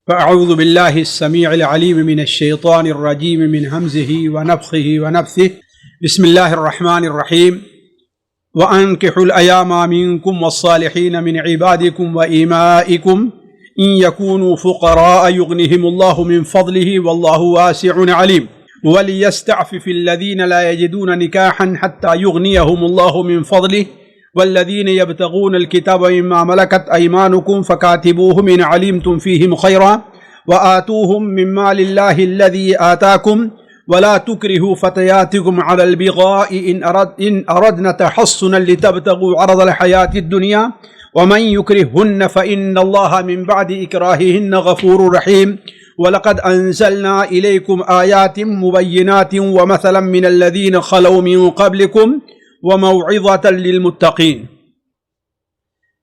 فأعوذ بالله السميع العليم من الشيطان الرجيم من همزه ونفخه ونفثه بسم الله الرحمن الرحيم وأنكحوا الأيام منكم والصالحين من عبادكم وإمائكم إن يكونوا فقراء يغنهم الله من فضله والله واسع عليم وليستعفف الذين لا يجدون نكاحا حتى يغنيهم الله من فضله والذين يبتغون الكتاب مما ملكت أيمانكم فكاتبوهم إن علمتم فيهم خيرا وآتوهم من مال الله الذي آتاكم ولا تكرهوا فتياتكم على البغاء إن أردنا تحصنا لتبتغوا عرض الحياة الدنيا ومن يكرههن فإن الله من بعد إكراههن غفور رحيم ولقد أنزلنا إليكم آيات مبينات ومثلا من الذين خلوا من قبلكم وموعظة للمتقين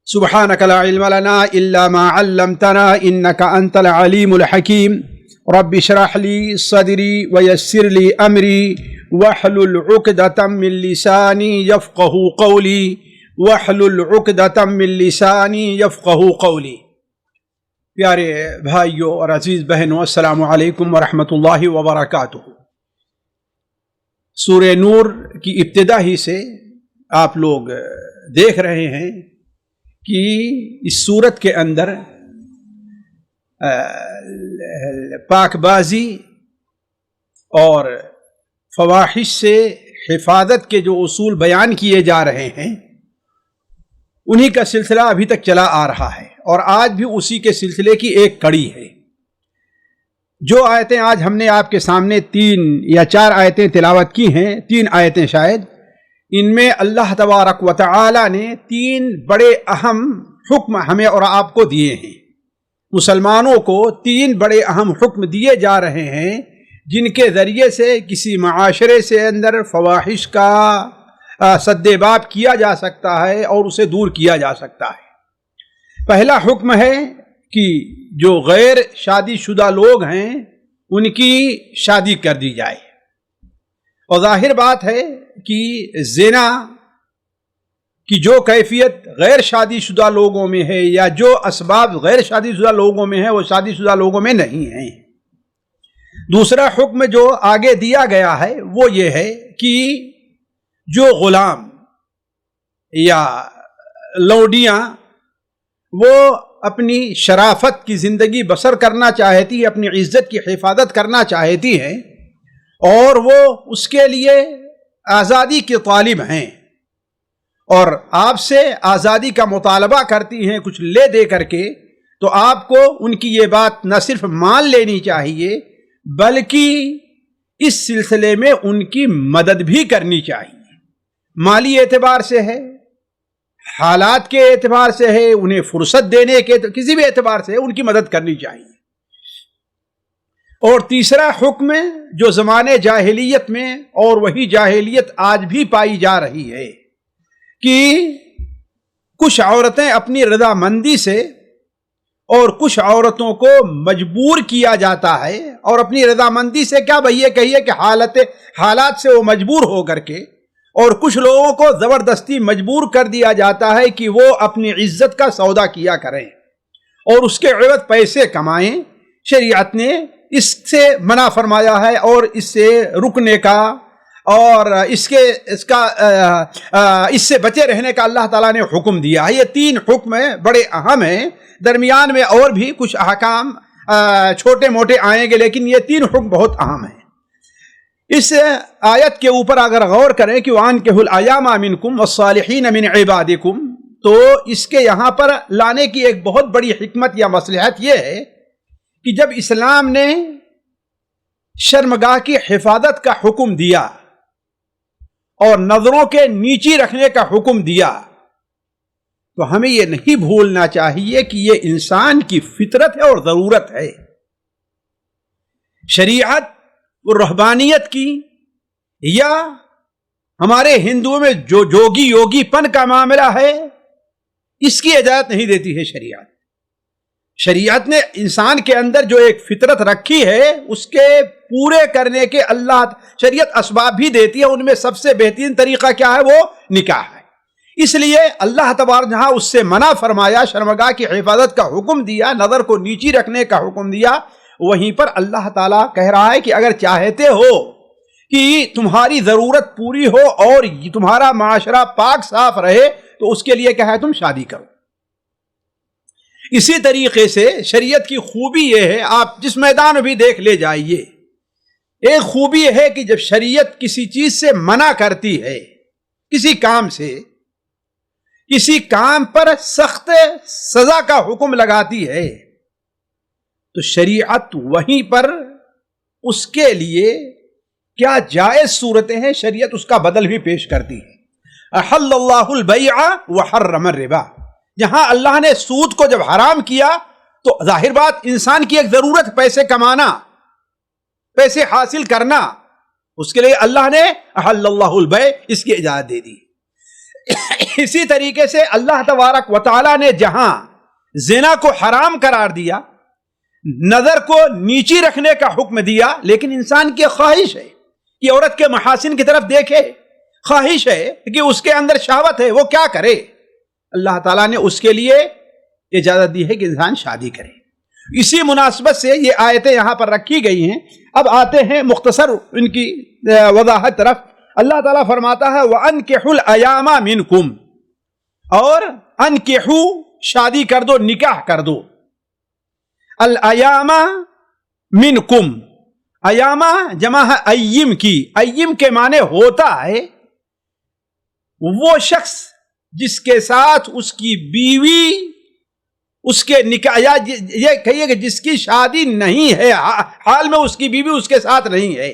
سبحانك لا علم لنا إلا ما علمتنا إنك أنت العليم الحكيم رب اشرح لي صدري ويسر لي أمري واحلل عقدة من لساني يفقه قولي واحلل عقدة من لساني يفقه قولي. پیارے بھائیوں اور عزیز بہنوں، السلام علیکم ورحمۃ اللہ وبرکاتہ۔ سورہ نور کی ابتدا ہی سے آپ لوگ دیکھ رہے ہیں کہ اس سورت کے اندر پاک بازی اور فواحش سے حفاظت کے جو اصول بیان کیے جا رہے ہیں انہی کا سلسلہ ابھی تک چلا آ رہا ہے، اور آج بھی اسی کے سلسلے کی ایک کڑی ہے۔ جو آیتیں آج ہم نے آپ کے سامنے 3 یا 4 آیتیں تلاوت کی ہیں، 3 آیتیں شاید، ان میں اللہ تبارک و تعالی نے 3 بڑے اہم حکم ہمیں اور آپ کو دیے ہیں۔ مسلمانوں کو 3 بڑے اہم حکم دیے جا رہے ہیں جن کے ذریعے سے کسی معاشرے سے اندر فواحش کا سدباب کیا جا سکتا ہے اور اسے دور کیا جا سکتا ہے۔ پہلا حکم ہے کہ جو غیر شادی شدہ لوگ ہیں ان کی شادی کر دی جائے، اور ظاہر بات ہے کہ زنا کی جو کیفیت غیر شادی شدہ لوگوں میں ہے یا جو اسباب غیر شادی شدہ لوگوں میں ہے وہ شادی شدہ لوگوں میں نہیں ہیں۔ دوسرا حکم جو آگے دیا گیا ہے وہ یہ ہے کہ جو غلام یا لونڈیاں وہ اپنی شرافت کی زندگی بسر کرنا چاہتی، اپنی عزت کی حفاظت کرنا چاہتی ہیں اور وہ اس کے لیے آزادی کے طالب ہیں اور آپ سے آزادی کا مطالبہ کرتی ہیں کچھ لے دے کر کے، تو آپ کو ان کی یہ بات نہ صرف مان لینی چاہیے بلکہ اس سلسلے میں ان کی مدد بھی کرنی چاہیے۔ مالی اعتبار سے ہے، حالات کے اعتبار سے ہے، انہیں فرصت دینے کے کسی بھی اعتبار سے ہے، ان کی مدد کرنی چاہیے۔ اور تیسرا حکم جو زمانے جاہلیت میں، اور وہی جاہلیت آج بھی پائی جا رہی ہے، کہ کچھ عورتیں اپنی رضامندی سے اور کچھ عورتوں کو مجبور کیا جاتا ہے، اور اپنی رضامندی سے کیا بھئی یہ کہیے کہ حالات سے وہ مجبور ہو کر کے، اور کچھ لوگوں کو زبردستی مجبور کر دیا جاتا ہے کہ وہ اپنی عزت کا سودا کیا کریں اور اس کے عوض پیسے کمائیں۔ شریعت نے اس سے منع فرمایا ہے اور اس سے رکنے کا اور اس سے بچے رہنے کا اللہ تعالیٰ نے حکم دیا ہے۔ یہ 3 حکم بڑے اہم ہیں، درمیان میں اور بھی کچھ احکام چھوٹے موٹے آئیں گے، لیکن یہ 3 حکم بہت اہم ہیں۔ اس آیت کے اوپر اگر غور کریں کہ وَأَنكِحُوا الْأَيَامَ مِنكُمْ وَالصَّالِحِينَ مِنْ عِبَادِكُمْ، تو اس کے یہاں پر لانے کی ایک بہت بڑی حکمت یا مصلحت یہ ہے کہ جب اسلام نے شرمگاہ کی حفاظت کا حکم دیا اور نظروں کے نیچی رکھنے کا حکم دیا، تو ہمیں یہ نہیں بھولنا چاہیے کہ یہ انسان کی فطرت ہے اور ضرورت ہے۔ شریعت وہ رہبانیت کی یا ہمارے ہندوؤں میں جو جوگی یوگی پن کا معاملہ ہے، اس کی اجازت نہیں دیتی ہے شریعت۔ شریعت نے انسان کے اندر جو ایک فطرت رکھی ہے اس کے پورے کرنے کے شریعت اسباب بھی دیتی ہے، ان میں سب سے بہترین طریقہ کیا ہے؟ وہ نکاح ہے۔ اس لیے اللہ تبارک جہاں اس سے منع فرمایا، شرمگاہ کی حفاظت کا حکم دیا، نظر کو نیچی رکھنے کا حکم دیا، وہیں پر اللہ تعالیٰ کہہ رہا ہے کہ اگر چاہتے ہو کہ تمہاری ضرورت پوری ہو اور تمہارا معاشرہ پاک صاف رہے تو اس کے لیے کیا ہے، تم شادی کرو۔ اسی طریقے سے شریعت کی خوبی یہ ہے، آپ جس میدان میں بھی دیکھ لے جائیے، ایک خوبی یہ ہے کہ جب شریعت کسی چیز سے منع کرتی ہے، کسی کام سے، کسی کام پر سخت سزا کا حکم لگاتی ہے، تو شریعت وہیں پر اس کے لیے کیا جائز صورتیں ہیں، شریعت اس کا بدل بھی پیش کرتی ہے۔ احل اللہ البیع وحرم الربا، جہاں اللہ نے سود کو جب حرام کیا تو ظاہر بات انسان کی ایک ضرورت پیسے کمانا، پیسے حاصل کرنا، اس کے لیے اللہ نے احل اللہ البیع اس کی اجازت دے دی۔ اسی طریقے سے اللہ تبارک و تعالی نے جہاں زنا کو حرام قرار دیا، نظر کو نیچی رکھنے کا حکم دیا، لیکن انسان کی خواہش ہے کہ عورت کے محاسن کی طرف دیکھے، خواہش ہے کہ اس کے اندر شہوت ہے، وہ کیا کرے؟ اللہ تعالیٰ نے اس کے لیے اجازت دی ہے کہ انسان شادی کرے۔ اسی مناسبت سے یہ آیتیں یہاں پر رکھی گئی ہیں۔ اب آتے ہیں مختصر ان کی وضاحت طرف۔ اللہ تعالیٰ فرماتا ہے وَأَنْكِحُوا الْأَيَامَ مِنْكُمْ، اور انکحو شادی کر دو، نکاح کر دو، الایام منکم، ایامہ جمع ہے ایم کی، ایم کے معنی ہوتا ہے وہ شخص جس کے ساتھ اس کی بیوی، اس کے نکاح، یا یہ کہیے کہ جس کی شادی نہیں ہے، حال میں اس کی بیوی اس کے ساتھ نہیں ہے،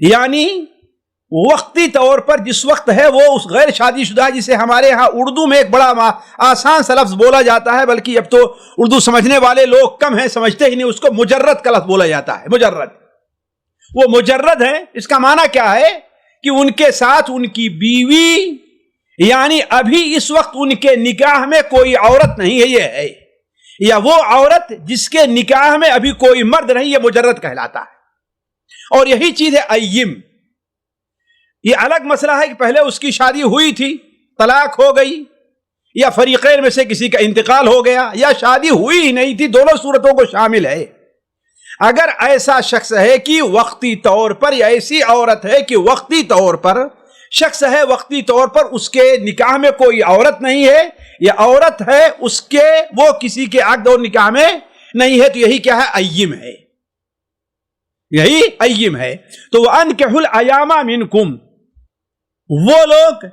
یعنی وقتی طور پر جس وقت ہے وہ اس غیر شادی شدہ، جسے ہمارے ہاں اردو میں ایک بڑا آسان سا لفظ بولا جاتا ہے، بلکہ اب تو اردو سمجھنے والے لوگ کم ہیں، سمجھتے ہی نہیں، اس کو مجرد کا لفظ بولا جاتا ہے۔ مجرد، وہ مجرد ہے، اس کا معنی کیا ہے کہ ان کے ساتھ ان کی بیوی، یعنی ابھی اس وقت ان کے نکاح میں کوئی عورت نہیں ہے، یہ ہے، یا وہ عورت جس کے نکاح میں ابھی کوئی مرد نہیں، یہ مجرد کہلاتا ہے۔ اور یہی چیز ہے ایم۔ یہ الگ مسئلہ ہے کہ پہلے اس کی شادی ہوئی تھی، طلاق ہو گئی، یا فریقین میں سے کسی کا انتقال ہو گیا، یا شادی ہوئی ہی نہیں تھی، دونوں صورتوں کو شامل ہے۔ اگر ایسا شخص ہے کہ وقتی طور پر، یا ایسی عورت ہے کہ وقتی طور پر شخص ہے، وقتی طور پر اس کے نکاح میں کوئی عورت نہیں ہے، یا عورت ہے اس کے، وہ کسی کے عقد اور نکاح میں نہیں ہے، تو یہی کیا ہے؟ ایم ہے، یہی ایم ہے۔ تو وَأَنْكِحُوا الْأَيَامَ مِنْكُمْ، وہ لوگ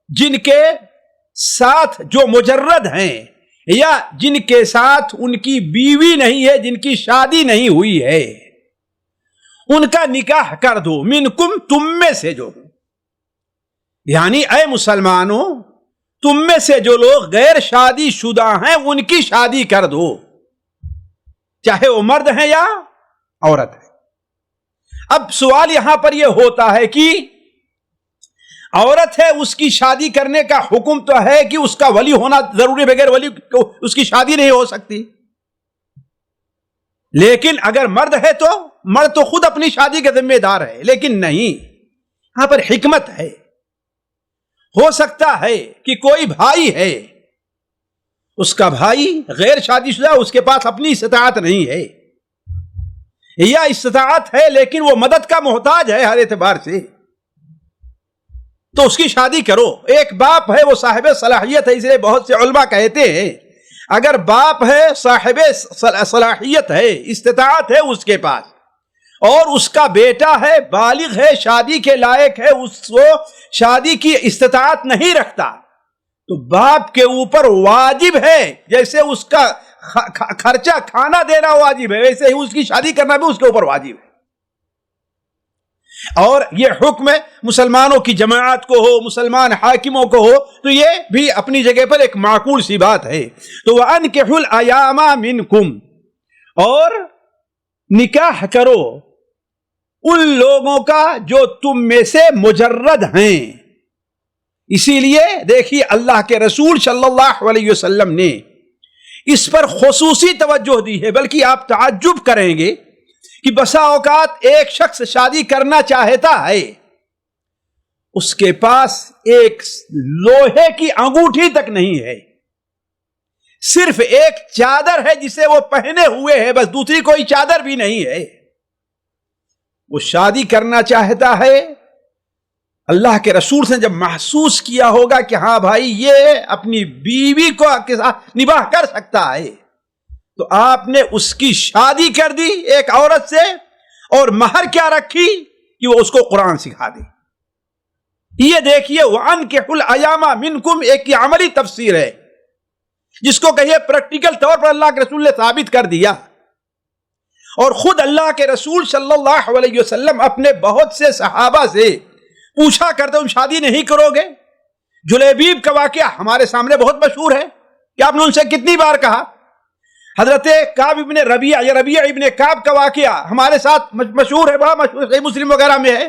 جن کے ساتھ جو مجرد ہیں، یا جن کے ساتھ ان کی بیوی نہیں ہے، جن کی شادی نہیں ہوئی ہے، ان کا نکاح کر دو، منکم، تم میں سے جو، یعنی اے مسلمانوں تم میں سے جو لوگ غیر شادی شدہ ہیں ان کی شادی کر دو، چاہے وہ مرد ہیں یا عورت ہے۔ اب سوال یہاں پر یہ ہوتا ہے کہ عورت ہے، اس کی شادی کرنے کا حکم تو ہے کہ اس کا ولی ہونا ضروری، بغیر ولی اس کی شادی نہیں ہو سکتی، لیکن اگر مرد ہے تو مرد تو خود اپنی شادی کے ذمہ دار ہے، لیکن نہیں، یہاں پر حکمت ہے۔ ہو سکتا ہے کہ کوئی بھائی ہے، اس کا بھائی غیر شادی شدہ، اس کے پاس اپنی استطاعت نہیں ہے، یا استطاعت ہے لیکن وہ مدد کا محتاج ہے ہر اعتبار سے، تو اس کی شادی کرو۔ ایک باپ ہے، وہ صاحب صلاحیت ہے، اس لیے بہت سے علماء کہتے ہیں اگر باپ ہے، صاحب صلاحیت ہے، استطاعت ہے اس کے پاس، اور اس کا بیٹا ہے، بالغ ہے، شادی کے لائق ہے، اس کو شادی کی استطاعت نہیں رکھتا، تو باپ کے اوپر واجب ہے، جیسے اس کا خرچہ کھانا دینا واجب ہے، ویسے ہی اس کی شادی کرنا بھی اس کے اوپر واجب ہے۔ اور یہ حکم مسلمانوں کی جماعت کو ہو، مسلمان حاکموں کو ہو، تو یہ بھی اپنی جگہ پر ایک معقول سی بات ہے۔ تو وَأَنْكِحُوا الْأَيَامَ مِنْكُمْ، اور نکاح کرو ان لوگوں کا جو تم میں سے مجرد ہیں۔ اسی لیے دیکھیے اللہ کے رسول صلی اللہ علیہ وسلم نے اس پر خصوصی توجہ دی ہے، بلکہ آپ تعجب کریں گے کہ بسا اوقات ایک شخص شادی کرنا چاہتا ہے اس کے پاس ایک لوہے کی انگوٹھی تک نہیں ہے، صرف ایک چادر ہے جسے وہ پہنے ہوئے ہے، بس دوسری کوئی چادر بھی نہیں ہے۔ وہ شادی کرنا چاہتا ہے، اللہ کے رسول سے جب محسوس کیا ہوگا کہ ہاں بھائی یہ اپنی بیوی کو کے ساتھ نباہ کر سکتا ہے، تو آپ نے اس کی شادی کر دی ایک عورت سے، اور مہر کیا رکھی کہ وہ اس کو قرآن سکھا دے۔ یہ دیکھیے وَأَنكِحُوا الْأَيَامَ مِنكُمْ ایک یہ عملی تفسیر ہے، جس کو کہیے پریکٹیکل طور پر اللہ کے رسول نے ثابت کر دیا۔ اور خود اللہ کے رسول صلی اللہ علیہ وسلم اپنے بہت سے صحابہ سے پوچھا کرتے، تم شادی نہیں کرو گے؟ جلیبیب کا واقعہ ہمارے سامنے بہت مشہور ہے کہ آپ نے ان سے کتنی بار کہا۔ حضرت کعب ابن ربیعہ یا ربیعہ ابن کعب کا واقعہ ہمارے ساتھ مشہور ہے، بڑا مشہور، صحیح مسلم وغیرہ میں ہے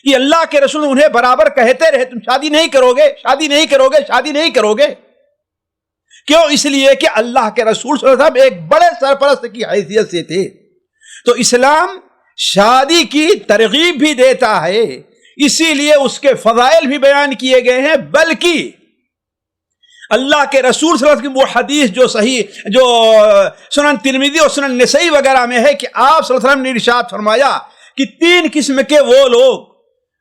کہ اللہ کے رسول انہیں برابر کہتے رہے تم شادی نہیں کرو گے، شادی نہیں کرو گے، شادی نہیں کرو گے۔ کیوں؟ اس لیے کہ اللہ کے رسول صلی اللہ علیہ وسلم ایک بڑے سرپرست کی حیثیت سے تھے۔ تو اسلام شادی کی ترغیب بھی دیتا ہے، اسی لیے اس کے فضائل بھی بیان کیے گئے ہیں، بلکہ اللہ کے رسول صلی اللہ علیہ وسلم کی وہ حدیث جو صحیح جو سنن ترمذی اور سنن نسائی وغیرہ میں ہے کہ آپ صلی اللہ علیہ وسلم نے ارشاد فرمایا کہ 3 قسم کے وہ لوگ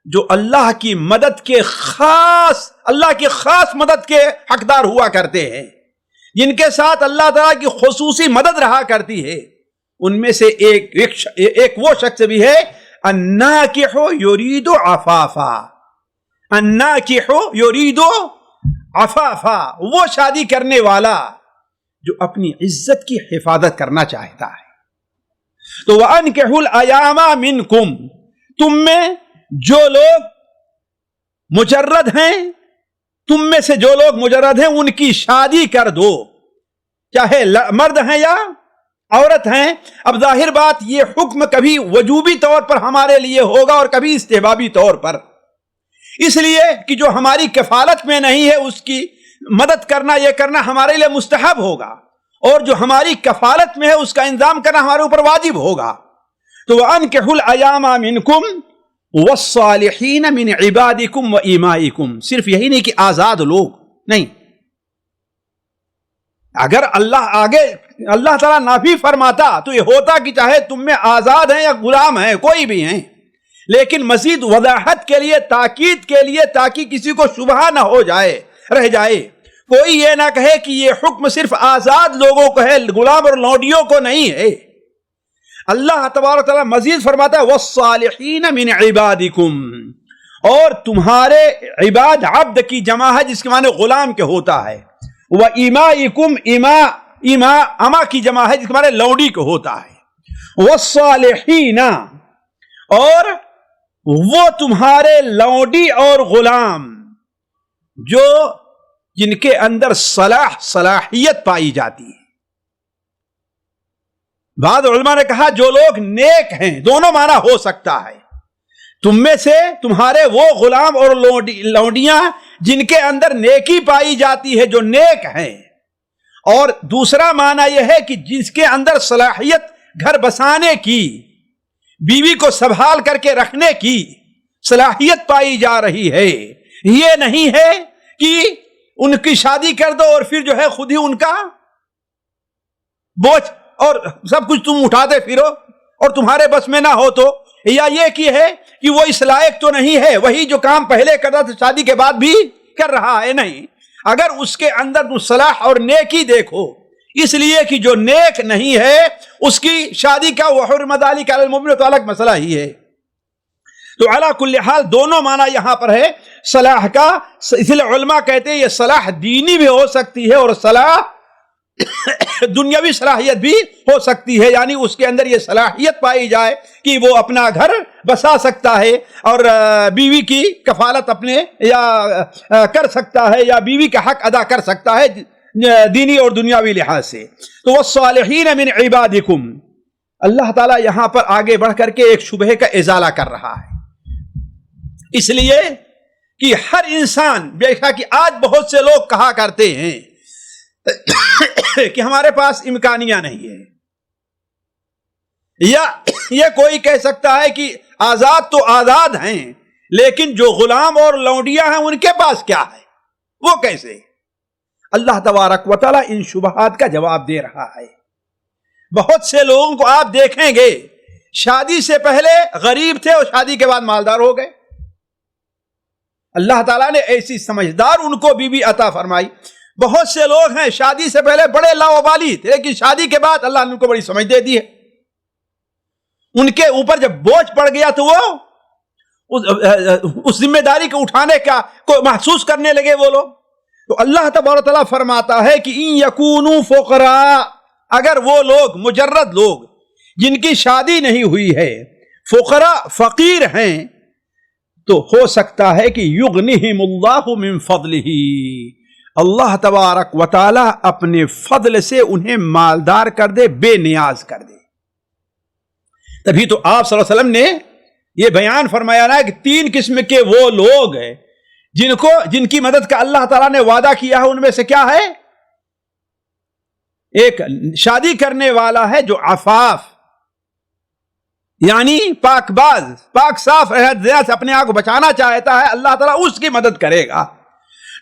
جو اللہ کی مدد کے اللہ کی خاص مدد کے حقدار ہوا کرتے ہیں، جن کے ساتھ اللہ تعالیٰ کی خصوصی مدد رہا کرتی ہے، ان میں سے ایک وہ شخص بھی ہے الناکح یرید عفافا، الناکح یرید عفافا، وہ شادی کرنے والا جو اپنی عزت کی حفاظت کرنا چاہتا ہے۔ تو وَأَنكِحُوا الْأَيَامَ مِنكُمْ، تم میں جو لوگ مجرد ہیں، تم میں سے جو لوگ مجرد ہیں ان کی شادی کر دو، چاہے مرد ہیں یا عورت ہیں۔ اب ظاہر بات یہ حکم کبھی وجوبی طور پر ہمارے لیے ہوگا اور کبھی استحبابی طور پر، اس لیے کہ جو ہماری کفالت میں نہیں ہے اس کی مدد کرنا، یہ کرنا ہمارے لیے مستحب ہوگا، اور جو ہماری کفالت میں ہے اس کا انتظام کرنا ہمارے اوپر واجب ہوگا۔ تو وَأَنكِحُوا الْأَيَامَ مِنكُمْ وَالصَّالِحِينَ مِنْ عِبَادِكُمْ وَإِمَائِكُمْ، صرف یہی نہیں کہ آزاد لوگ نہیں، اگر اللہ تعالیٰ نافی فرماتا تو یہ ہوتا کہ چاہے تم میں آزاد ہیں یا غلام ہیں، کوئی بھی ہیں، لیکن مزید وضاحت کے لیے، تاکید کے لیے، تاکہ کسی کو شبہ نہ ہو جائے، رہ جائے، کوئی یہ نہ کہے کہ یہ حکم صرف آزاد لوگوں کو ہے، غلام اور لونڈیوں کو نہیں ہے۔ اللہ تبارک تعالیٰ مزید فرماتا ہے وَالصَّالِحِينَ مِنْ عِبَادِكُمْ، اور تمہارے عباد، عبد کی جمع ہے جس کے معنی غلام کے ہوتا ہے، وَإِمَائِكُمْ، اما کی جمع ہے جس کے معنی لونڈی کو ہوتا ہے، وَالصَّالِحِينَ، اور وہ تمہارے لونڈی اور غلام جو جن کے اندر صلاحیت پائی جاتی ہے۔ بعض علماء نے کہا جو لوگ نیک ہیں، دونوں معنی ہو سکتا ہے، تم میں سے تمہارے وہ غلام اور لونڈیاں جن کے اندر نیکی پائی جاتی ہے، جو نیک ہیں، اور دوسرا معنی یہ ہے کہ جس کے اندر صلاحیت گھر بسانے کی، بیوی کو سنبھال کر کے رکھنے کی صلاحیت پائی جا رہی ہے۔ یہ نہیں ہے کہ ان کی شادی کر دو اور پھر جو ہے خود ہی ان کا بوجھ اور سب کچھ تم اٹھاتے پھرو اور تمہارے بس میں نہ ہو، تو یا یہ کی ہے کہ وہ اس لائق تو نہیں ہے، وہی جو کام پہلے کرتا تھا شادی کے بعد بھی کر رہا ہے، نہیں، اگر اس کے اندر تم صلاح اور نیکی دیکھو، اس لیے کہ جو نیک نہیں ہے اس کی شادی کا وحرمت ذلک علی المؤمنین تو الگ مسئلہ ہی ہے۔ تو علی کل حال دونوں معنی یہاں پر ہے صلاح کا، اس لیے علماء کہتے ہیں یہ صلاح دینی بھی ہو سکتی ہے اور صلاح دنیاوی صلاحیت بھی ہو سکتی ہے، یعنی اس کے اندر یہ صلاحیت پائی جائے کہ وہ اپنا گھر بسا سکتا ہے اور بیوی کی کفالت اپنے یا کر سکتا ہے، یا بیوی کا حق ادا کر سکتا ہے دینی اور دنیاوی لحاظ سے۔ تو وَالصَّالِحِينَ مِنْ عِبَادِكُمْ، اللہ تعالیٰ یہاں پر آگے بڑھ کر کے ایک شبہے کا ازالہ کر رہا ہے، اس لیے کہ ہر انسان، دیکھا کہ آج بہت سے لوگ کہا کرتے ہیں کہ ہمارے پاس امکانیہ نہیں ہے، یا یہ کوئی کہہ سکتا ہے کہ آزاد تو آزاد ہیں لیکن جو غلام اور لونڈیاں ہیں ان کے پاس کیا ہے، وہ کیسے؟ اللہ تبارک و تعالیٰ ان شبہات کا جواب دے رہا ہے۔ بہت سے لوگوں کو آپ دیکھیں گے شادی سے پہلے غریب تھے اور شادی کے بعد مالدار ہو گئے۔ اللہ تعالیٰ نے ایسی سمجھدار ان کو بیوی عطا فرمائی۔ بہت سے لوگ ہیں شادی سے پہلے بڑے لاوبالی تھے، لیکن شادی کے بعد اللہ نے ان کو بڑی سمجھ دے دی ہے۔ ان کے اوپر جب بوجھ پڑ گیا تو وہ اس ذمہ داری کو اٹھانے کا کو محسوس کرنے لگے وہ لوگ۔ تو اللہ تبارک و تعالیٰ فرماتا ہے کہ ان یکونوا فقراء، اگر وہ لوگ مجرد لوگ جن کی شادی نہیں ہوئی ہے، فقراء فقیر ہیں، تو ہو سکتا ہے کہ یغنیہم اللہ من فضلہ، اللہ تبارک و تعالی اپنے فضل سے انہیں مالدار کر دے، بے نیاز کر دے۔ تبھی تو آپ صلی اللہ علیہ وسلم نے یہ بیان فرمایا نا کہ 3 قسم کے وہ لوگ ہیں جن کی مدد کا اللہ تعالیٰ نے وعدہ کیا ہے۔ ان میں سے کیا ہے؟ ایک شادی کرنے والا ہے جو عفاف یعنی پاک باز، پاک صاف رہنے سے اپنے آپ کو بچانا چاہتا ہے، اللہ تعالیٰ اس کی مدد کرے گا۔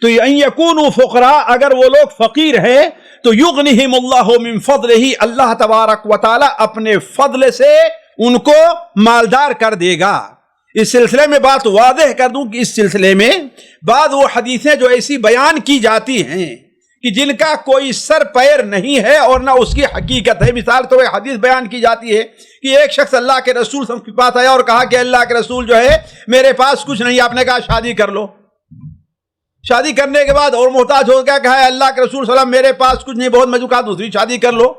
تو ان یکونوا فقراء، اگر وہ لوگ فقیر ہیں تو یغنیہم اللہ من فضلہ، اللہ تبارک و تعالی اپنے فضل سے ان کو مالدار کر دے گا۔ اس سلسلے میں بات واضح کر دوں کہ اس سلسلے میں بعض وہ حدیثیں جو ایسی بیان کی جاتی ہیں کہ جن کا کوئی سر پیر نہیں ہے اور نہ اس کی حقیقت ہے۔ مثال تو ایک حدیث بیان کی جاتی ہے کہ ایک شخص اللہ کے رسول صلی اللہ علیہ وسلم کے پاس آیا اور کہا کہ اللہ کے رسول جو ہے میرے پاس کچھ نہیں۔ آپ نے کہا شادی کر لو۔ شادی کرنے کے بعد اور محتاج ہو گیا، کہا اللہ کے رسول صلی اللہ علیہ وسلم میرے پاس کچھ نہیں، بہت مجھے دوسری شادی کر لو۔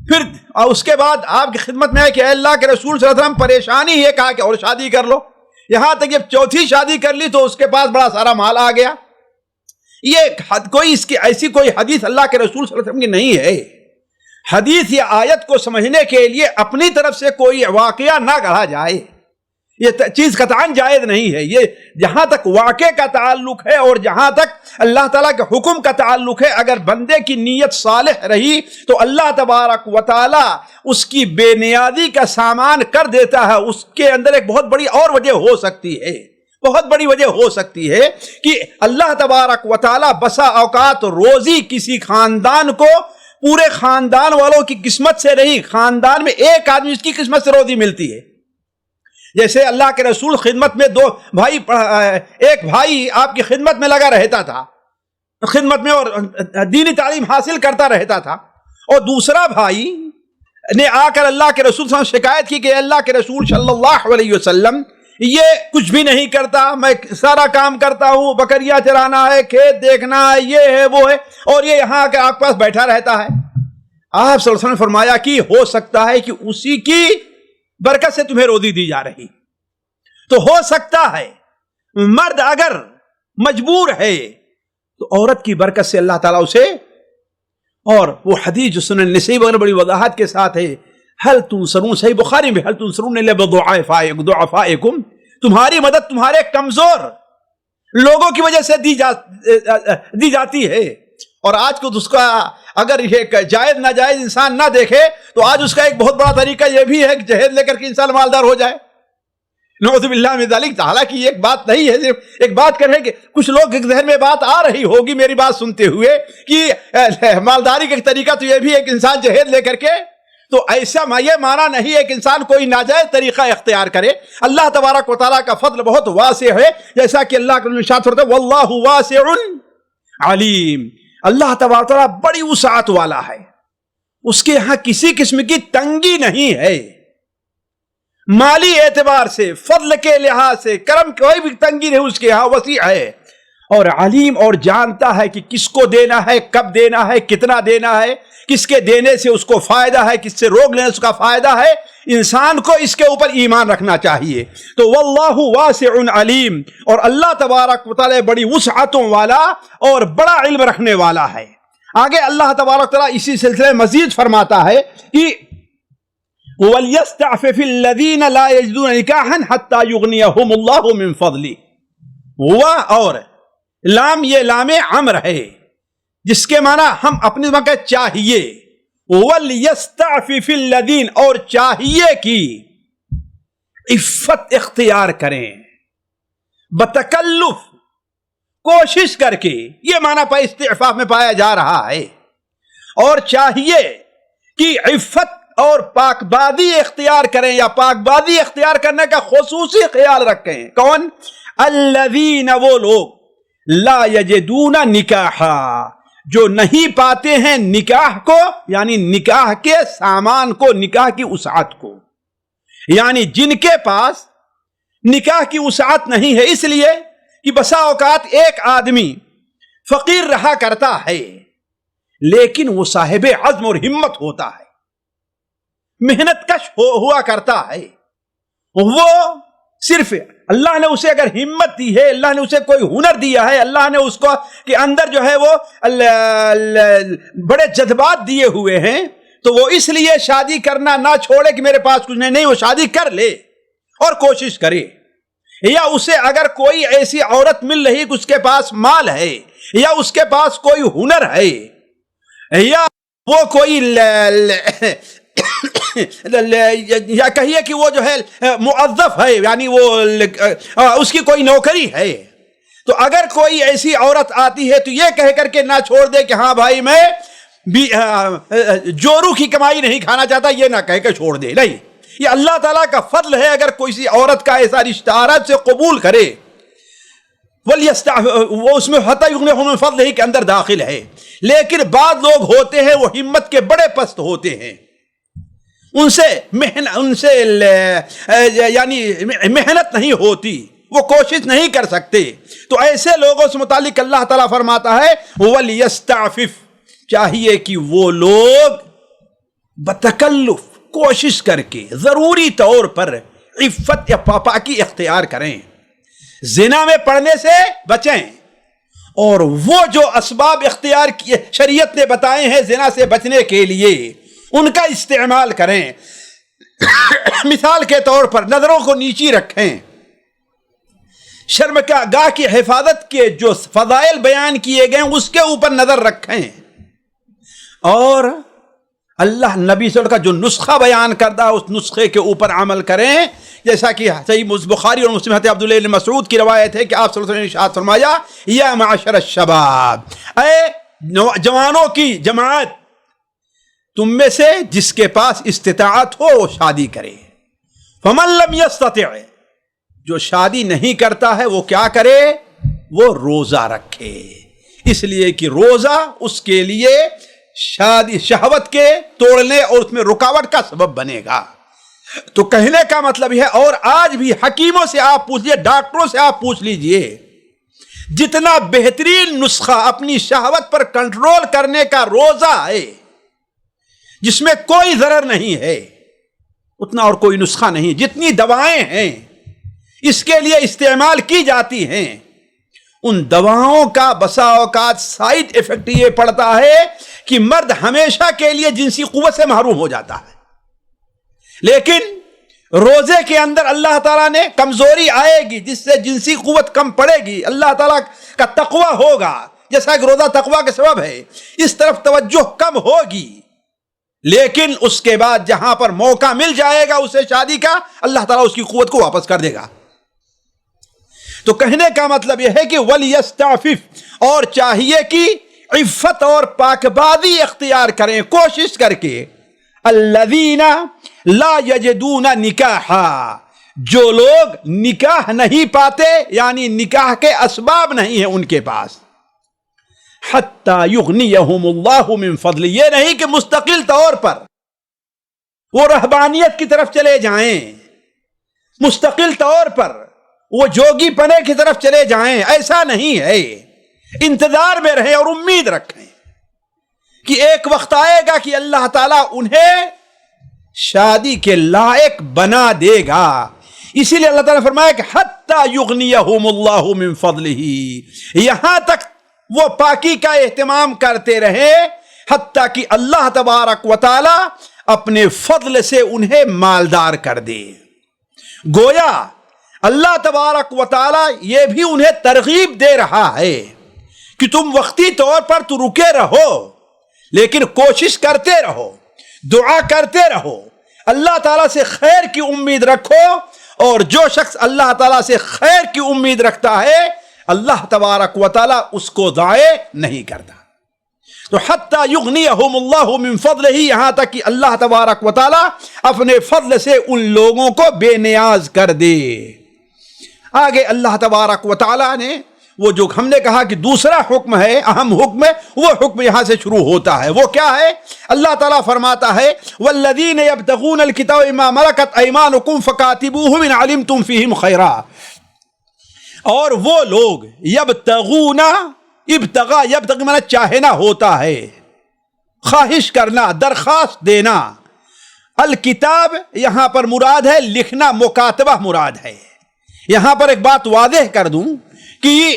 پھر اس کے بعد آپ کی خدمت میں ہے کہ اللہ کے رسول صلی اللہ علیہ وسلم پریشانی یہ کہا کہ اور شادی کر لو، یہاں تک جب 4تھی شادی کر لی تو اس کے پاس بڑا سارا مال آ گیا۔ یہ کوئی اس کی ایسی کوئی حدیث اللہ کے رسول صلی اللہ علیہ وسلم کی نہیں ہے۔ حدیث یا آیت کو سمجھنے کے لیے اپنی طرف سے کوئی واقعہ نہ گڑھا جائے، یہ چیز قطعاً جائز نہیں ہے۔ یہ جہاں تک واقعے کا تعلق ہے اور جہاں تک اللہ تعالیٰ کے حکم کا تعلق ہے، اگر بندے کی نیت صالح رہی تو اللہ تبارک و تعالی اس کی بے نیازی کا سامان کر دیتا ہے۔ اس کے اندر ایک بہت بڑی اور وجہ ہو سکتی ہے، بہت بڑی وجہ ہو سکتی ہے کہ اللہ تبارک و تعالی بسا اوقات روزی کسی خاندان کو پورے خاندان والوں کی قسمت سے نہیں، خاندان میں ایک آدمی اس کی قسمت سے روزی ملتی ہے۔ جیسے اللہ کے رسول خدمت میں ایک بھائی آپ کی خدمت میں لگا رہتا تھا، خدمت میں اور دینی تعلیم حاصل کرتا رہتا تھا، اور دوسرا بھائی نے آ کر اللہ کے رسول صلی اللہ علیہ وسلم شکایت کی کہ اللہ کے رسول صلی اللہ علیہ وسلم یہ کچھ بھی نہیں کرتا، میں سارا کام کرتا ہوں، بکریاں چرانا ہے، کھیت دیکھنا ہے، یہ ہے وہ ہے، اور یہ یہاں آ کے آپ کے پاس بیٹھا رہتا ہے۔ آپ صلی اللہ علیہ وسلم نے فرمایا کہ ہو سکتا ہے کہ اسی کی برکت سے تمہیں روزی دی جا رہی، تو ہو سکتا ہے مرد اگر مجبور ہے تو عورت کی برکت سے اللہ تعالیٰ اسے، اور وہ حدیث جو سنن نسائی وغیرہ بڑی وضاحت کے ساتھ ہے، حل تنصرون، صحیح بخاری میں، حل تنصرون الا بضعفائکم، تمہاری مدد تمہارے کمزور لوگوں کی وجہ سے دی جاتی ہے۔ اور آج کو اس کا اگر یہ جائز ناجائز انسان نہ دیکھے تو آج اس کا ایک بہت بڑا طریقہ یہ بھی ہے کہ جہیز لے کر کے انسان مالدار ہو جائے، نعوذ باللہ من ذالک۔ حالانکہ یہ ایک بات نہیں ہے، صرف ایک بات کر رہے ہیں کہ کچھ لوگ کے ذہن میں بات آ رہی ہوگی میری بات سنتے ہوئے کہ مالداری کا طریقہ تو یہ بھی ہے کہ انسان جہیز لے کر کے، تو ایسا یہ معنی نہیں ہے کہ انسان کوئی ناجائز طریقہ اختیار کرے۔ اللہ تبارک و تعالیٰ کا فضل بہت واسع ہے، جیسا کہ اللہ کے ارشاد فرماتا ہے واللہ واسع علیم، اللہ تبارک و تعالیٰ بڑی وسعت والا ہے، اس کے ہاں کسی قسم کی تنگی نہیں ہے، مالی اعتبار سے، فضل کے لحاظ سے، کرم کوئی بھی تنگی نہیں، اس کے ہاں وسیع ہے، اور علیم، اور جانتا ہے کہ کس کو دینا ہے، کب دینا ہے، کتنا دینا ہے، کس کے دینے سے اس کو فائدہ ہے، کس سے روک لینے سے اس کا فائدہ ہے۔ انسان کو اس کے اوپر ایمان رکھنا چاہیے۔ تو واللہ واسع علیم، اور اللہ تبارک و تعالی بڑی وسعتوں والا اور بڑا علم رکھنے والا ہے۔ آگے اللہ تبارک و تعالی اسی سلسلے مزید فرماتا ہے کہ وَلْيَسْتَعْفِفِ الَّذِينَ لَا يَجِدُونَ نِكَاحًا حَتَّى يُغْنِيَهُمُ اللَّهُ مِنْ فَضْلِهِ، ہوا اور لام یہ لام امر ہے جس کے معنی ہم اپنی زبان کا چاہیے، وَلْيَسْتَعْفِفِ الَّذِينَ، اور چاہیے کہ عفت اختیار کریں، بتکلف، کوشش کر کے، یہ معنی پہ استعفاف میں پایا جا رہا ہے۔ اور چاہیے کہ عفت اور پاک بازی اختیار کریں، یا پاک بازی اختیار کرنے کا خصوصی خیال رکھیں۔ کون؟ الذین، وہ لوگ، لا یجدون نکاحا، جو نہیں پاتے ہیں نکاح کو، یعنی نکاح کے سامان کو، نکاح کی وسعت کو، یعنی جن کے پاس نکاح کی وسعت نہیں ہے، اس لیے کہ بسا اوقات ایک آدمی فقیر رہا کرتا ہے لیکن وہ صاحب عزم اور ہمت ہوتا ہے، محنت کش ہوا کرتا ہے، وہ صرف اللہ نے اسے اگر ہمت دی ہے، اللہ نے اسے کوئی ہنر دیا ہے، اللہ نے اس کو کے اندر جو ہے وہ بڑے جذبات دیے ہوئے ہیں، تو وہ اس لیے شادی کرنا نہ چھوڑے کہ میرے پاس کچھ نہیں، وہ شادی کر لے اور کوشش کرے۔ یا اسے اگر کوئی ایسی عورت مل رہی کہ اس کے پاس مال ہے، یا اس کے پاس کوئی ہنر ہے، یا وہ کوئی یا کہیے کہ وہ جو ہے موظف ہے، یعنی وہ اس کی کوئی نوکری ہے، تو اگر کوئی ایسی عورت آتی ہے تو یہ کہہ کر کے نہ چھوڑ دے کہ ہاں بھائی میں جورو کی کمائی نہیں کھانا چاہتا، یہ نہ کہہ کے چھوڑ دے، نہیں، یہ اللہ تعالیٰ کا فضل ہے اگر کوئی عورت کا ایسا رشتہ عورت سے قبول کرے، وہ اس میں حتی یغنیہم من فضلہ کے اندر داخل ہے۔ لیکن بعض لوگ ہوتے ہیں وہ ہمت کے بڑے پست ہوتے ہیں، ان سے یعنی محنت نہیں ہوتی، وہ کوشش نہیں کر سکتے، تو ایسے لوگوں سے متعلق اللہ تعالیٰ فرماتا ہے وَلْيَسْتَعْفِفْ، چاہیے کہ وہ لوگ بتکلف، کوشش کر کے ضروری طور پر عفت یا پاکی اختیار کریں، زنا میں پڑنے سے بچیں، اور وہ جو اسباب اختیار کیے شریعت نے بتائے ہیں زنا سے بچنے کے لیے ان کا استعمال کریں۔ مثال کے طور پر نظروں کو نیچی رکھیں، شرمگاہ کی حفاظت کے جو فضائل بیان کیے گئے اس کے اوپر نظر رکھیں، اور اللہ نبی صلی اللہ علیہ وسلم کا جو نسخہ بیان کردہ اس نسخے کے اوپر عمل کریں، جیسا کہ صحیح بخاری اور مسلم حضرت عبداللہ بن مسعود کی روایت ہے کہ آپ صلی اللہ علیہ وسلم نے ارشاد فرمایا یا معاشر الشباب، اے جوانوں کی جماعت، تم میں سے جس کے پاس استطاعت ہو وہ شادی کرے، فمن لم یستطع، جو شادی نہیں کرتا ہے وہ کیا کرے؟ وہ روزہ رکھے، اس لیے کہ روزہ اس کے لیے شادی شہوت کے توڑنے اور اس میں رکاوٹ کا سبب بنے گا۔ تو کہنے کا مطلب ہے، اور آج بھی حکیموں سے آپ پوچھ لیجئے، ڈاکٹروں سے آپ پوچھ لیجئے، جتنا بہترین نسخہ اپنی شہوت پر کنٹرول کرنے کا روزہ ہے جس میں کوئی ضرر نہیں ہے، اتنا اور کوئی نسخہ نہیں۔ جتنی دوائیں ہیں اس کے لیے استعمال کی جاتی ہیں، ان دواؤں کا بسا اوقات سائیڈ ایفیکٹ یہ پڑتا ہے کہ مرد ہمیشہ کے لیے جنسی قوت سے محروم ہو جاتا ہے، لیکن روزے کے اندر اللہ تعالیٰ نے کمزوری آئے گی جس سے جنسی قوت کم پڑے گی، اللہ تعالیٰ کا تقوی ہوگا، جیسا کہ روزہ تقوی کا سبب ہے، اس طرف توجہ کم ہوگی، لیکن اس کے بعد جہاں پر موقع مل جائے گا اسے شادی کا، اللہ تعالیٰ اس کی قوت کو واپس کر دے گا۔ تو کہنے کا مطلب یہ ہے کہ وَلْيَسْتَعْفِفْ، اور چاہیے کہ عفت اور پاکبازی اختیار کریں کوشش کر کے، الذین لا یجدون نکاحا، جو لوگ نکاح نہیں پاتے، یعنی نکاح کے اسباب نہیں ہیں ان کے پاس، حتی یغنیہم اللہ من فضل، یہ نہیں کہ مستقل طور پر وہ رہبانیت کی طرف چلے جائیں، مستقل طور پر وہ جوگی پنے کی طرف چلے جائیں، ایسا نہیں ہے، انتظار میں رہیں اور امید رکھیں کہ ایک وقت آئے گا کہ اللہ تعالیٰ انہیں شادی کے لائق بنا دے گا۔ اسی لیے اللہ تعالیٰ نے فرمایا کہ حتی یغنیہم اللہ من فضلہ، یہاں تک وہ پاکی کا اہتمام کرتے رہے حتیٰ کہ اللہ تبارک و تعالی اپنے فضل سے انہیں مالدار کر دے۔ گویا اللہ تبارک و تعالی یہ بھی انہیں ترغیب دے رہا ہے کہ تم وقتی طور پر تو رکے رہو لیکن کوشش کرتے رہو، دعا کرتے رہو، اللہ تعالیٰ سے خیر کی امید رکھو، اور جو شخص اللہ تعالیٰ سے خیر کی امید رکھتا ہے اللہ تبارک و تعالیٰ اس کو ضائع نہیں کرتا. تو حتی یغنیہم اللہ من فضلہ، یہاں تک کہ اللہ تبارک و تعالیٰ اپنے فضل سے ان لوگوں کو بے نیاز کر دے. آگے اللہ تبارک و تعالیٰ نے وہ جو ہم نے کہا کہ دوسرا حکم ہے، اہم حکم ہے، وہ حکم یہاں سے شروع ہوتا ہے. وہ کیا ہے؟ اللہ تعالیٰ فرماتا ہے والذین یبتغون الکتاب مما ملکت ایمانکم فکاتبوہم ان علمتم فیہم خیرا. اور وہ لوگ یبتغون، ابتغا یبتغی مانا چاہنا ہوتا ہے، خواہش کرنا، درخواست دینا. الکتاب یہاں پر مراد ہے لکھنا، مکاتبہ مراد ہے. یہاں پر ایک بات واضح کر دوں کہ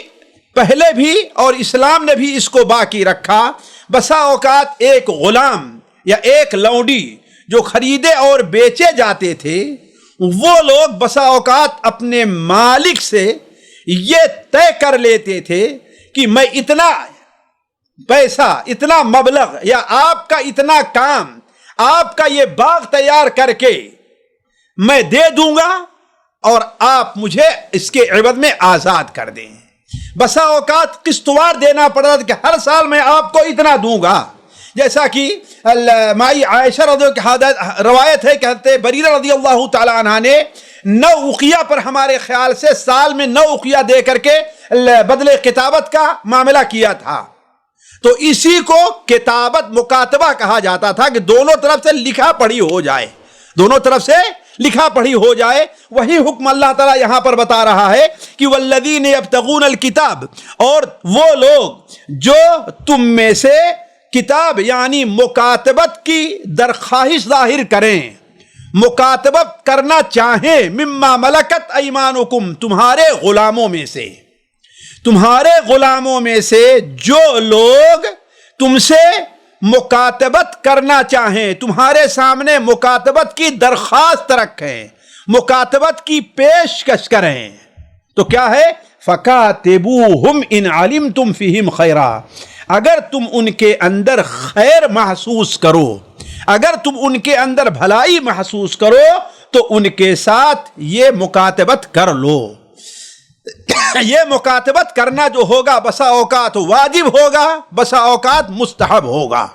پہلے بھی اور اسلام نے بھی اس کو باقی رکھا. بسا اوقات ایک غلام یا ایک لونڈی جو خریدے اور بیچے جاتے تھے، وہ لوگ بسا اوقات اپنے مالک سے یہ طے کر لیتے تھے کہ میں اتنا پیسہ، اتنا مبلغ، یا آپ کا اتنا کام، آپ کا یہ باغ تیار کر کے میں دے دوں گا اور آپ مجھے اس کے عوض میں آزاد کر دیں. بسا اوقات قسطوار دینا پڑتا تھا کہ ہر سال میں آپ کو اتنا دوں گا. جیسا کہ مائی عائشہ رضی اللہ عنہا روایت ہے کہ حضرت بریرہ رضی اللہ تعالی عنہ نے 9 اقیہ پر ہمارے خیال سے سال میں 9 اقیہ دے کر کے بدلے کتابت کا معاملہ کیا تھا. تو اسی کو کتابت مکاتبہ کہا جاتا تھا کہ دونوں طرف سے لکھا پڑھی ہو جائے، دونوں طرف سے لکھا پڑھی ہو جائے. وہی حکم اللہ تعالیٰ یہاں پر بتا رہا ہے کہ والذین یبتغون الکتاب، اور وہ لوگ جو تم میں سے کتاب یعنی مکاتبت کی درخواست ظاہر کریں، مکاتبت کرنا چاہیں، مما ملکت ایمانکم، تمہارے غلاموں میں سے، تمہارے غلاموں میں سے جو لوگ تم سے مکاتبت کرنا چاہیں، تمہارے سامنے مکاتبت کی درخواست رکھیں، مکاتبت کی پیشکش کریں، تو کیا ہے؟ فَكَاتِبُوهُمْ إِنْ عَلِمْتُمْ فِيهِمْ خَيْرًا. اگر تم ان کے اندر خیر محسوس کرو، اگر تم ان کے اندر بھلائی محسوس کرو تو ان کے ساتھ یہ مکاتبت کر لو. یہ مکاتبت کرنا جو ہوگا بسا اوقات واجب ہوگا، بسا اوقات مستحب ہوگا.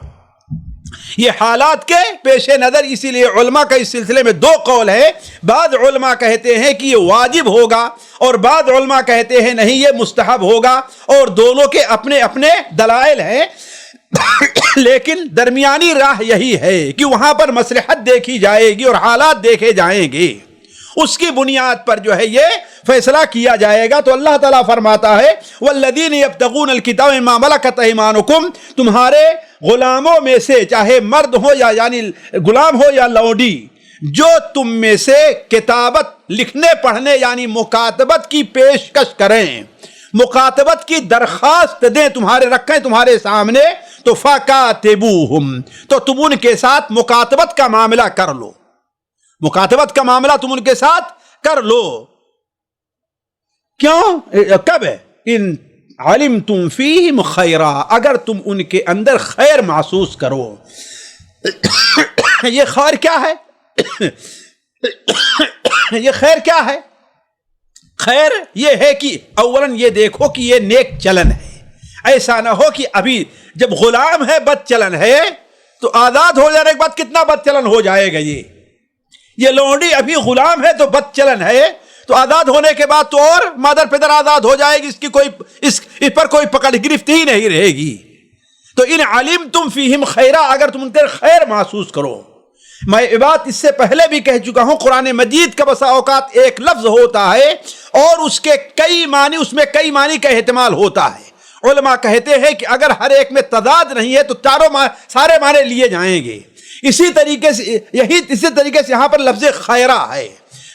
یہ حالات کے پیش نظر اسی لیے علماء کا اس سلسلے میں 2 قول ہے. بعض علماء کہتے ہیں کہ یہ واجب ہوگا اور بعض علماء کہتے ہیں نہیں یہ مستحب ہوگا، اور دونوں کے اپنے اپنے دلائل ہیں. لیکن درمیانی راہ یہی ہے کہ وہاں پر مصلحت دیکھی جائے گی اور حالات دیکھے جائیں گے، اس کی بنیاد پر جو ہے یہ فیصلہ کیا جائے گا. تو اللہ تعالیٰ فرماتا ہے والذین یبتغون الکتاب مما ملکت ایمانکم، تمہارے غلاموں میں سے، چاہے مرد ہو یا یعنی غلام ہو یا لونڈی، جو تم میں سے کتابت لکھنے پڑھنے یعنی مکاتبت کی پیشکش کریں، مکاتبت کی درخواست دیں، تمہارے رکھیں تمہارے سامنے، تو فَكَاتِبُوهُمْ، تو تم ان کے ساتھ مکاتبت کا معاملہ کر لو، مکاتبت کا معاملہ تم ان کے ساتھ کر لو. کیوں؟ کب ہے؟ ان علمتم فیہم خیرا، اگر تم ان کے اندر خیر محسوس کرو. یہ خیر کیا ہے؟ یہ خیر کیا ہے؟ خیر یہ ہے کہ اولاً یہ دیکھو کہ یہ نیک چلن ہے. ایسا نہ ہو کہ ابھی جب غلام ہے بد چلن ہے تو آزاد ہو جانے کے بعد کتنا بد چلن ہو جائے گا. یہ لونڈی ابھی غلام ہے تو بد چلن ہے، تو آزاد ہونے کے بعد تو اور مادر پدر آزاد ہو جائے گی، اس کی کوئی اس پر کوئی پکڑ گرفت ہی نہیں رہے گی. تو ان علمتم فیہم خیرا، اگر تم ان کے خیر محسوس کرو. میں یہ بات اس سے پہلے بھی کہہ چکا ہوں، قرآن مجید کا بسا اوقات ایک لفظ ہوتا ہے اور اس کے کئی معنی، اس میں کئی معنی کا احتمال ہوتا ہے. علماء کہتے ہیں کہ اگر ہر ایک میں تضاد نہیں ہے تو سارے معنی لیے جائیں گے. اسی طریقے سے یہاں پر لفظ خیرہ ہے.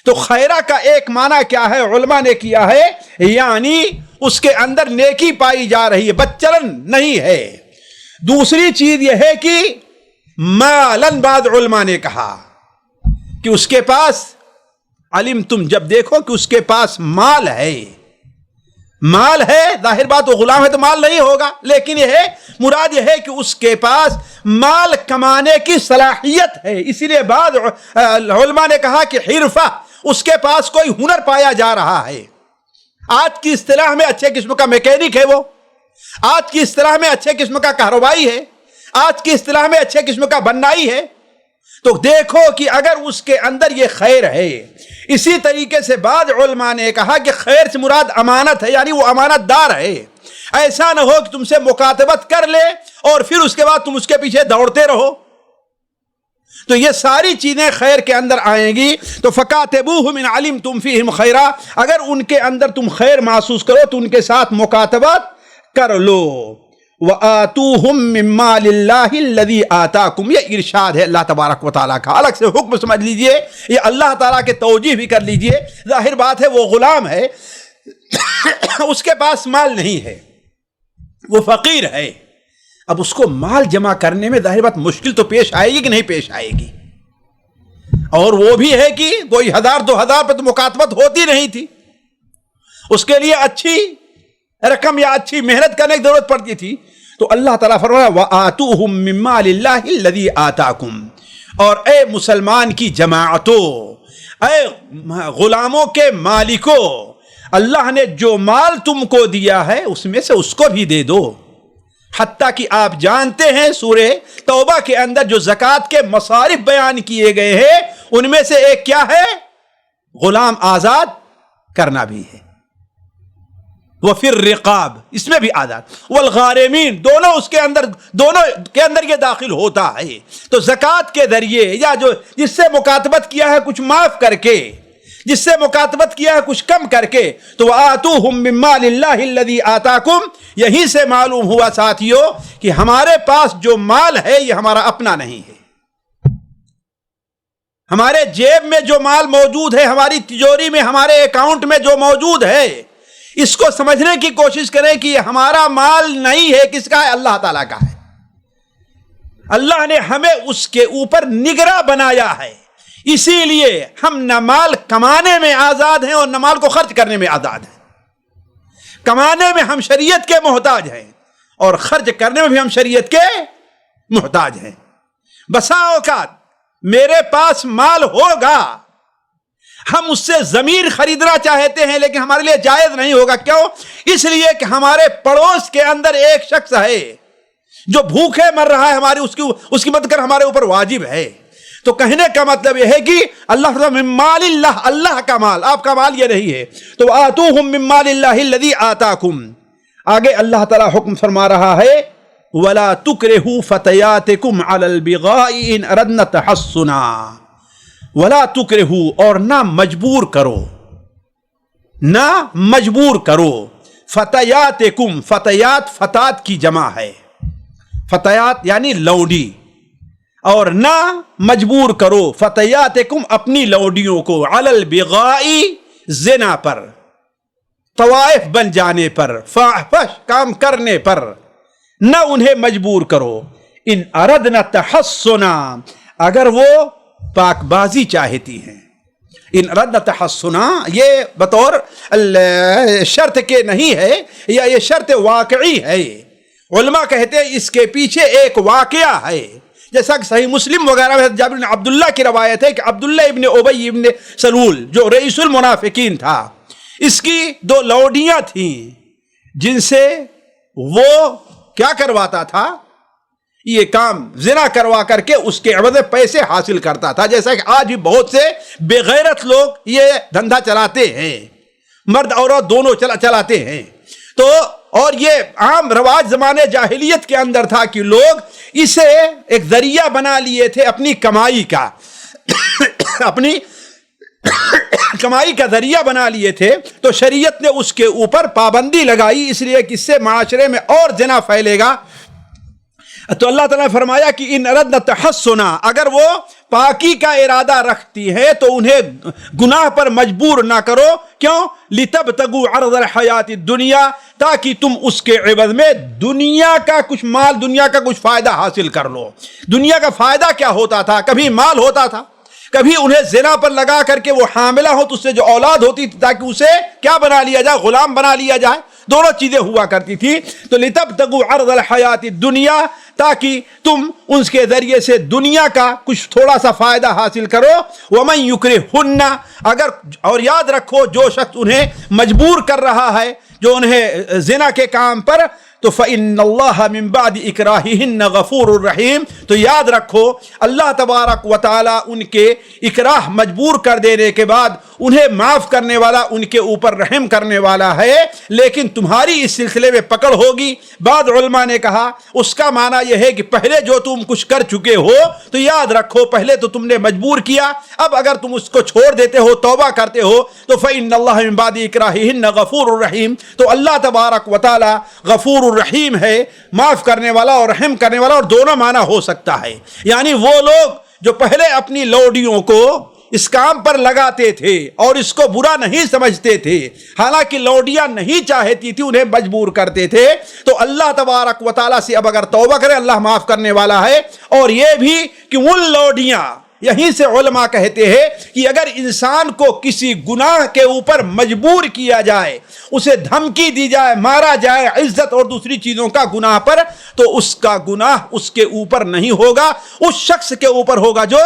تو خیرہ کا ایک معنی کیا ہے علماء نے کیا ہے، یعنی اس کے اندر نیکی پائی جا رہی ہے، بدچلن نہیں ہے. دوسری چیز یہ ہے کہ مالن، بعض علماء نے کہا کہ اس کے پاس علم، تم جب دیکھو کہ اس کے پاس مال ہے، مال ہے، ظاہر بات وہ غلام ہے تو مال نہیں ہوگا، لیکن یہ ہے مراد یہ ہے کہ اس کے پاس مال کمانے کی صلاحیت ہے. اسی لیے بعض علماء نے کہا کہ حرفہ، اس کے پاس کوئی ہنر پایا جا رہا ہے، آج کی اصطلاح میں اچھے قسم کا میکینک ہے، وہ آج کی اصطلاح میں اچھے قسم کا کاروباری ہے، آج کی اصطلاح میں اچھے قسم کا بنائی ہے، تو دیکھو کہ اگر اس کے اندر یہ خیر ہے۔ اسی طریقے سے بعض علماء نے کہا کہ خیر سے مراد امانت ہے، یعنی وہ امانت دار ہے، ایسا نہ ہو کہ تم سے مکاتبت کر لے اور پھر اس کے بعد تم اس کے پیچھے دوڑتے رہو۔ تو یہ ساری چیزیں خیر کے اندر آئیں گی۔ تو فَكَاتِبُوهُمْ إِنْ عَلِمْتُمْ فِيهِمْ خَيْرًا، اگر ان کے اندر تم خیر محسوس کرو تو ان کے ساتھ مکاتبت کر لو۔ وَآتُوهُمْ مِنْ مَالِ اللَّهِ الَّذِي آتَاكُمْ، یہ ارشاد ہے اللہ تبارک و تعالیٰ کا، الگ سے حکم سمجھ لیجئے، یہ اللہ تعالیٰ کے توجیہ بھی کر لیجئے۔ ظاہر بات ہے وہ غلام ہے، اس کے پاس مال نہیں ہے، وہ فقیر ہے، اب اس کو مال جمع کرنے میں ظاہر بات مشکل تو پیش آئے گی کہ نہیں پیش آئے گی، اور وہ بھی ہے کہ کوئی 1000-2000 پہ تو مکاتبت ہوتی نہیں تھی، اس کے لیے اچھی رقم یا اچھی محنت کرنے کی ضرورت پڑتی تھی۔ تو اللہ تعالیٰ فرمایا وَآتُوهُمْ مِنْ مَالِ اللَّهِ الَّذِي آتَاكُمْ، اور اے مسلمان کی جماعتوں، اے غلاموں کے مالکوں، اللہ نے جو مال تم کو دیا ہے اس میں سے اس کو بھی دے دو۔ حتیٰ کہ آپ جانتے ہیں سورہ توبہ کے اندر جو زکوٰۃ کے مصارف بیان کیے گئے ہیں ان میں سے ایک کیا ہے؟ غلام آزاد کرنا بھی ہے۔ وفی الرقاب، اس میں بھی آزاد، والغارمین، دونوں کے اندر یہ داخل ہوتا ہے۔ تو زکوٰۃ کے ذریعے یا جو جس سے مکاتبت کیا ہے کچھ معاف کر کے، جس سے مکاتبت کیا ہے کچھ کم کر کے، تو وَآتُوهُمْ مِنْ مَالِ اللَّهِ الَّذِي آتَاكُمْ، یہیں سے معلوم ہوا ساتھیو کہ ہمارے پاس جو مال ہے یہ ہمارا اپنا نہیں ہے۔ ہمارے جیب میں جو مال موجود ہے، ہماری تجوری میں، ہمارے اکاؤنٹ میں جو موجود ہے، اس کو سمجھنے کی کوشش کریں کہ یہ ہمارا مال نہیں ہے، کس کا ہے؟ اللہ تعالیٰ کا ہے۔ اللہ نے ہمیں اس کے اوپر نگراں بنایا ہے، اسی لیے ہم نہ مال کمانے میں آزاد ہیں اور نہ مال کو خرچ کرنے میں آزاد ہیں۔ کمانے میں ہم شریعت کے محتاج ہیں اور خرچ کرنے میں بھی ہم شریعت کے محتاج ہیں۔ بسا اوقات میرے پاس مال ہوگا، ہم اس سے زمین خریدنا چاہتے ہیں لیکن ہمارے لیے جائز نہیں ہوگا۔ کیوں؟ اس لیے کہ ہمارے پڑوس کے اندر ایک شخص ہے جو بھوکے مر رہا ہے، اس کی مدد کر ہمارے اوپر واجب ہے۔ تو کہنے کا مطلب یہ ہے کہ اللہ من مال اللہ، اللہ کا مال، آپ کا مال یہ نہیں ہے۔ تو آتوہم من مال اللہ الذی آتاکم، آگے اللہ تعالیٰ حکم فرما رہا ہے وَلَا تُكْرِهُ فَتَيَاتِكُمْ عَلَى الْبِغَاءِ إِنْ أَرَدْنَ تَحَصُّنًا، وَلَا تُكْرِهُ، اور نہ مجبور کرو، نہ مجبور کرو، فتیاتکم، فتیات فتات کی جمع ہے، فتیات یعنی لونڈی، اور نہ مجبور کرو فتیاتکم اپنی لونڈیوں کو، علی البغاء زنا پر، طوائف بن جانے پر، فاحش کام کرنے پر، نہ انہیں مجبور کرو۔ ان اردنا تحصنا، اگر وہ پاک بازی چاہتی ہیں، ان اردنا تحصنا یہ بطور شرط کے نہیں ہے، یا یہ شرط واقعی ہے۔ علماء کہتے ہیں اس کے پیچھے ایک واقعہ ہے، جیسا کہ صحیح مسلم وغیرہ میں جابر بن عبداللہ کی روایت ہے کہ عبداللہ ابن ابی ابن سلول جو رئیس المنافقین تھا، اس کی 2 لونڈیاں تھیں جن سے وہ کیا کرواتا تھا، یہ کام زنا کروا کر کے اس کے عوض پیسے حاصل کرتا تھا، جیسا کہ آج بھی بہت سے بے غیرت لوگ یہ دھندا چلاتے ہیں، مرد عورت دونوں چلاتے ہیں۔ تو اور یہ عام رواج زمانے جاہلیت کے اندر تھا کہ لوگ اسے ایک ذریعہ بنا لیے تھے اپنی کمائی کا، اپنی کمائی کا ذریعہ بنا لیے تھے۔ تو شریعت نے اس کے اوپر پابندی لگائی، اس لیے کہ اس سے معاشرے میں اور زنا پھیلے گا۔ تو اللہ تعالیٰ نے فرمایا کہ ان اردنا تحصنا، اگر وہ پاکی کا ارادہ رکھتی ہے تو انہیں گناہ پر مجبور نہ کرو۔ کیوں؟ لتبتغوا عرض الحیات الدنیا، تاکہ تم اس کے عوض میں دنیا کا کچھ مال، دنیا کا کچھ فائدہ حاصل کر لو۔ دنیا کا فائدہ کیا ہوتا تھا؟ کبھی مال ہوتا تھا، کبھی انہیں زنا پر لگا کر کے وہ حاملہ ہو تو اس سے جو اولاد ہوتی تھی تاکہ اسے کیا بنا لیا جائے, غلام بنا لیا جائے. دونوں چیزیں ہوا کرتی تھی. تو لِتَبْتَغُوا عَرْضَ الْحَيَاةِ الدُّنْيَا, تاکہ تم ان کے ذریعے سے دنیا کا کچھ تھوڑا سا فائدہ حاصل کرو. وَمَنْ يُكْرِهُنَّ, اگر, اور یاد رکھو جو شخص انہیں مجبور کر رہا ہے, جو انہیں زنا کے کام پر, تو فَإِنَّ اللَّهَ مِن بَعْدِ إِكْرَاهِهِنَّ غَفُورٌ رَحِيمٌ, تو یاد رکھو اللہ تبارک و تعالی ان کے اکراہ مجبور کر دینے کے بعد انہیں معاف کرنے والا, ان کے اوپر رحم کرنے والا ہے. لیکن تمہاری اس سلسلے میں پکڑ ہوگی. بعض علماء نے کہا اس کا معنی یہ ہے کہ پہلے جو تم کچھ کر چکے ہو تو یاد رکھو پہلے تو تم نے مجبور کیا, اب اگر تم اس کو چھوڑ دیتے ہو, توبہ کرتے ہو, تو فَإِنَّ اللَّهَ مِن بَعْدِ إِكْرَاهِهِنَّ غَفُورٌ رَحِيمٌ, تو اللہ تبارک و تعالی غفور الرحیم ہے, معاف کرنے والا اور رحم کرنے والا, اور دونوں معنی ہو سکتا ہے. یعنی وہ لوگ جو پہلے اپنی لوڈیوں کو اس کام پر لگاتے تھے اور اس کو برا نہیں سمجھتے تھے, حالانکہ لوڈیاں نہیں چاہتی تھی, انہیں مجبور کرتے تھے, تو اللہ تبارک و تعالیٰ سے اب اگر توبہ کرے اللہ معاف کرنے والا ہے. اور یہ بھی کہ ان لوڈیاں, یہیں سے علماء کہتے ہیں کہ اگر انسان کو کسی گناہ کے اوپر مجبور کیا جائے, اسے دھمکی دی جائے, مارا جائے عزت اور دوسری چیزوں کا گناہ پر, تو اس کا گناہ اس کے اوپر نہیں ہوگا, اس شخص کے اوپر ہوگا جو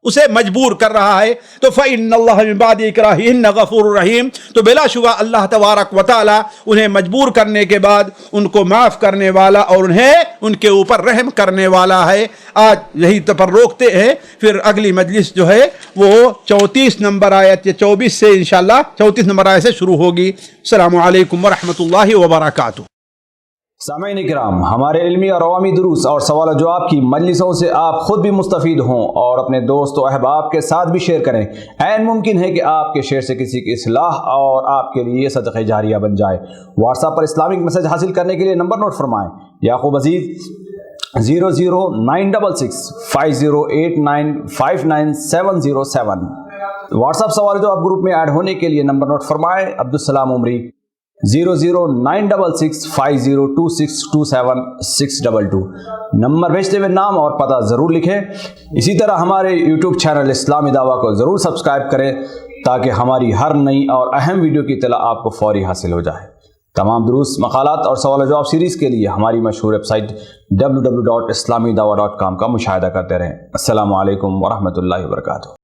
اسے مجبور کر رہا ہے. تو فَإِنَّ اللَّهَ مِن بَعْدِ إِكْرَاهِهِنَّ غَفُورٌ رَحِيمٌ, تو بلا شبہ اللہ تبارک و تعالی انہیں مجبور کرنے کے بعد ان کو معاف کرنے والا اور انہیں ان کے اوپر رحم کرنے والا ہے. آج یہی پر روکتے ہیں, پھر اگلی مجلس جو ہے وہ 34 نمبر آیت یا 24 سے انشاءاللہ 34 نمبر آیت سے شروع ہوگی. السلام علیکم ورحمۃ اللہ وبرکاتہ. سامعین کرام, ہمارے علمی اور عوامی دروس اور سوال و جواب کی مجلسوں سے آپ خود بھی مستفید ہوں اور اپنے دوست و احباب کے ساتھ بھی شیئر کریں. عین ممکن ہے کہ آپ کے شیئر سے کسی کی اصلاح اور آپ کے لیے صدقہ جاریہ بن جائے. واٹس ایپ پر اسلامک میسج حاصل کرنے کے لیے نمبر نوٹ فرمائیں: یعقوب عزیز 00966 5089 59707. واٹس ایپ سوال جواب گروپ میں ایڈ ہونے کے لیے نمبر نوٹ فرمائیں: عبدالسلام عمری 00966 502627 622. نمبر بھیجتے ہوئے نام اور پتہ ضرور لکھیں. اسی طرح ہمارے یوٹیوب چینل اسلامی دعویٰ کو ضرور سبسکرائب کریں تاکہ ہماری ہر نئی اور اہم ویڈیو کی اطلاع آپ کو فوری حاصل ہو جائے. تمام دروس، مقالات اور سوال و جواب سیریز کے لیے ہماری مشہور ویب سائٹ www.islamidawah.com کا مشاہدہ کرتے رہیں. السلام علیکم ورحمۃ اللہ وبرکاتہ.